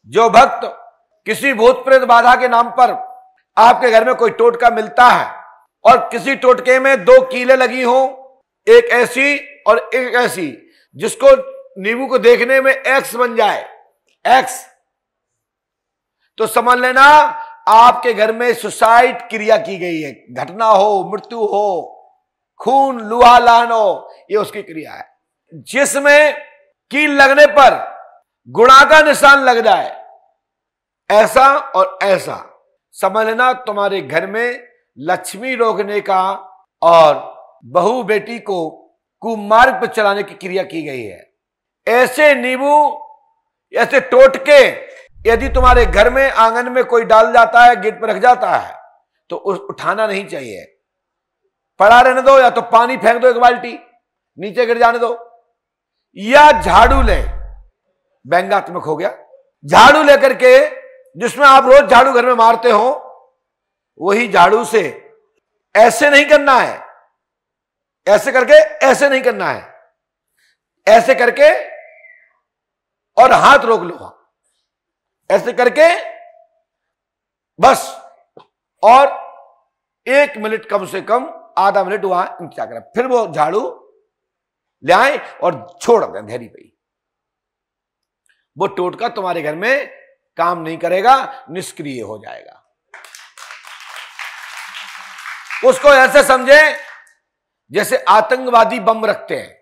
जो भक्त किसी भूत प्रेत बाधा के नाम पर आपके घर में कोई टोटका मिलता है और किसी टोटके में 2 कीलें लगी हो, एक ऐसी और एक ऐसी, जिसको नींबू को देखने में एक्स बन जाए, एक्स, तो समझ लेना आपके घर में सुसाइड क्रिया की गई है। घटना हो, मृत्यु हो, खून लुहालान हो, ये उसकी क्रिया है। जिसमें कील लगने पर गुणा का निशान लग जाए, ऐसा और ऐसा, समझ लेना तुम्हारे घर में लक्ष्मी रोकने का और बहू बेटी को कुमार्ग पर चलाने की क्रिया की गई है। ऐसे नींबू, ऐसे टोटके यदि तुम्हारे घर में आंगन में कोई डाल जाता है, गेट पर रख जाता है, तो उठाना नहीं चाहिए, पड़ा रहने दो, या तो पानी फेंक दो 1 बाल्टी, नीचे गिर जाने दो, या झाड़ू ले, व्यंग्यात्मक हो गया, झाड़ू लेकर के, जिसमें आप रोज झाड़ू घर में मारते हो, वही झाड़ू से ऐसे नहीं करना है, ऐसे करके ऐसे नहीं करना है, ऐसे करके और हाथ रोक लो, ऐसे करके बस, और 1 मिनट, कम से कम आधा मिनट वहां इंतजार करें, फिर वो झाड़ू ले आए और छोड़ दें धैर्य पे। वो टोटका तुम्हारे घर में काम नहीं करेगा, निष्क्रिय हो जाएगा। उसको ऐसे समझे जैसे आतंकवादी बम रखते हैं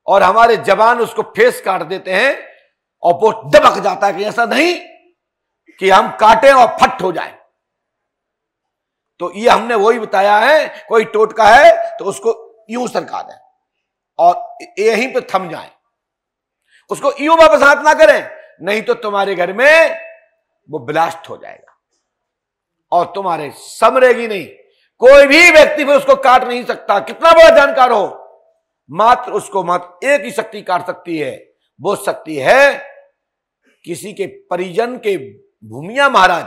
और हमारे जवान उसको फेस काट देते हैं और वो दबक जाता है, कि ऐसा नहीं कि हम काटें और फट हो जाए। तो ये हमने वही बताया है, कोई टोटका है तो उसको यूं सरका दें और यहीं पे थम जाए, उसको यूं वापस हाथ ना करें, नहीं तो तुम्हारे घर में वो ब्लास्ट हो जाएगा और तुम्हारे समरेगी नहीं। कोई भी व्यक्ति भी उसको काट नहीं सकता, कितना बड़ा जानकार हो, मात्र उसको मात्र एक ही शक्ति काट सकती है, वो शक्ति है किसी के परिजन के भूमिया महाराज,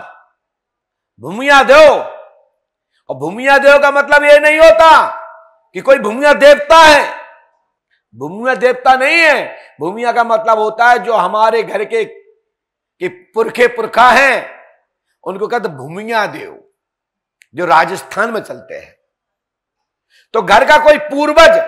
भूमिया देव। और भूमिया देव का मतलब ये नहीं होता कि कोई भूमिया देवता है, भूमिया देवता नहीं है। भूमिया का मतलब होता है जो हमारे घर के पुरखे पुरखा हैं, उनको कहते भूमिया देव, जो राजस्थान में चलते हैं। तो घर का कोई पूर्वज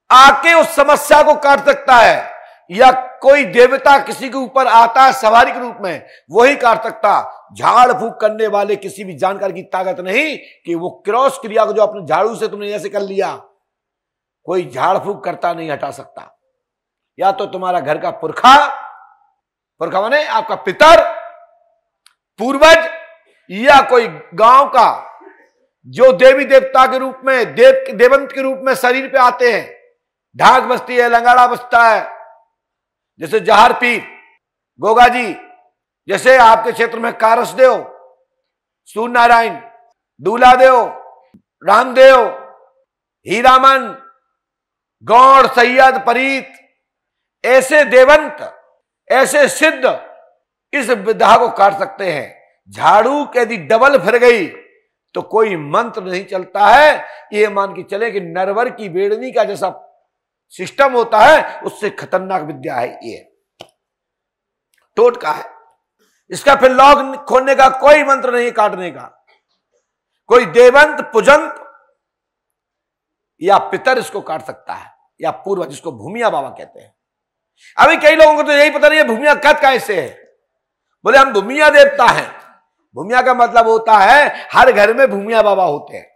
आके उस समस्या को काट सकता है, या कोई देवता किसी के ऊपर आता है सवारी के रूप में, वही काट सकता। झाड़ फूक करने वाले किसी भी जानकार की ताकत नहीं कि वो क्रॉस क्रिया को जो अपने झाड़ू से तुमने ऐसे कर लिया, कोई झाड़ फूक करता नहीं हटा सकता। या तो तुम्हारा घर का पुरखा, पुरखा माने आपका पितर, पूर्वज, या कोई गांव का जो देवी देवता के रूप में, देवंत के रूप में शरीर पे आते हैं। ढाक बसती है, लंगाड़ा बसता है, जैसे जहार पीर, गोगा जी, जैसे आपके क्षेत्र में कारसदेव, सूर्य नारायण, दूलादेव, रामदेव, हीरामन, गौड़, सैयद, परीत, ऐसे देवंत, ऐसे सिद्ध इस विधा को काट सकते हैं। झाड़ू यदि डबल फिर गई तो कोई मंत्र नहीं चलता है। ये मान के चले कि नरवर की बेड़नी का जैसा सिस्टम होता है, उससे खतरनाक विद्या है ये, टोटका है। इसका फिर लॉक खोलने का कोई मंत्र नहीं, काटने का। कोई देवंत, पुजंत या पितर इसको काट सकता है, या पूर्वज, जिसको भूमिया बाबा कहते हैं। अभी कई लोगों को तो यही पता नहीं है भूमिया कद कैसे है। बोले हम भूमिया देवता हैं। भूमिया का मतलब होता है हर घर में भूमिया बाबा होते हैं।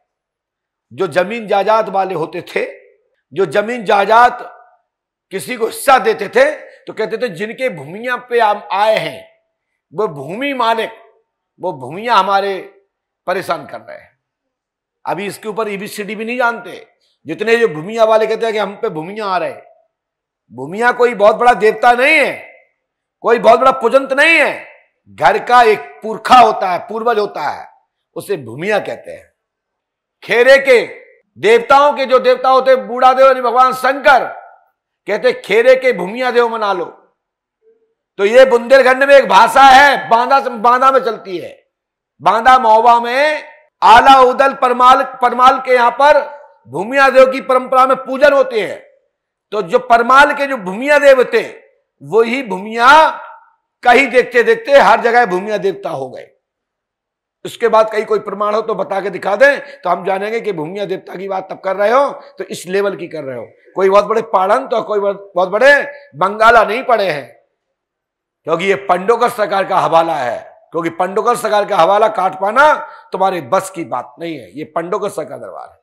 जो जमीन जायदाद वाले होते थे, जो जमीन जायदाद किसी को हिस्सा देते थे, तो कहते थे जिनके भूमिया पे हम आए हैं वो भूमि मालिक, वो भूमिया हमारे परेशान कर रहे हैं। अभी इसके ऊपर एबीसीडी भी नहीं जानते जितने जो भूमिया वाले कहते हैं कि हम पे भूमिया आ रहे। भूमिया कोई बहुत बड़ा देवता नहीं है, कोई बहुत बड़ा पुजंत नहीं है। घर का एक पुरखा होता है, पूर्वज होता है, उसे भूमिया कहते हैं। खेरे के देवताओं के जो देवता होते, बूढ़ा देव यानी भगवान शंकर, कहते खेरे के भूमिया देव मना लो। तो ये बुंदेलखंड में एक भाषा है, बांदा में चलती है। बांदा महोबा में आला उदल परमाल के यहां पर भूमिया देव की परंपरा में पूजन होते हैं। तो जो परमाल के जो भूमिया देव थे, वही भूमिया कहीं देखते देखते हर जगह भूमिया देवता हो गए। उसके बाद कहीं कोई प्रमाण हो तो बता के दिखा दें, तो हम जानेंगे कि भूमिया देवता की बात तब कर रहे हो तो इस लेवल की कर रहे हो। कोई बहुत बड़े पहाड़न तो कोई बहुत बड़े बंगाला नहीं पड़े हैं, क्योंकि ये पंडोकर सरकार का हवाला है। क्योंकि पंडोकर सरकार का हवाला काट पाना तुम्हारे बस की बात नहीं है। ये पंडोकर सरकार दरबार है।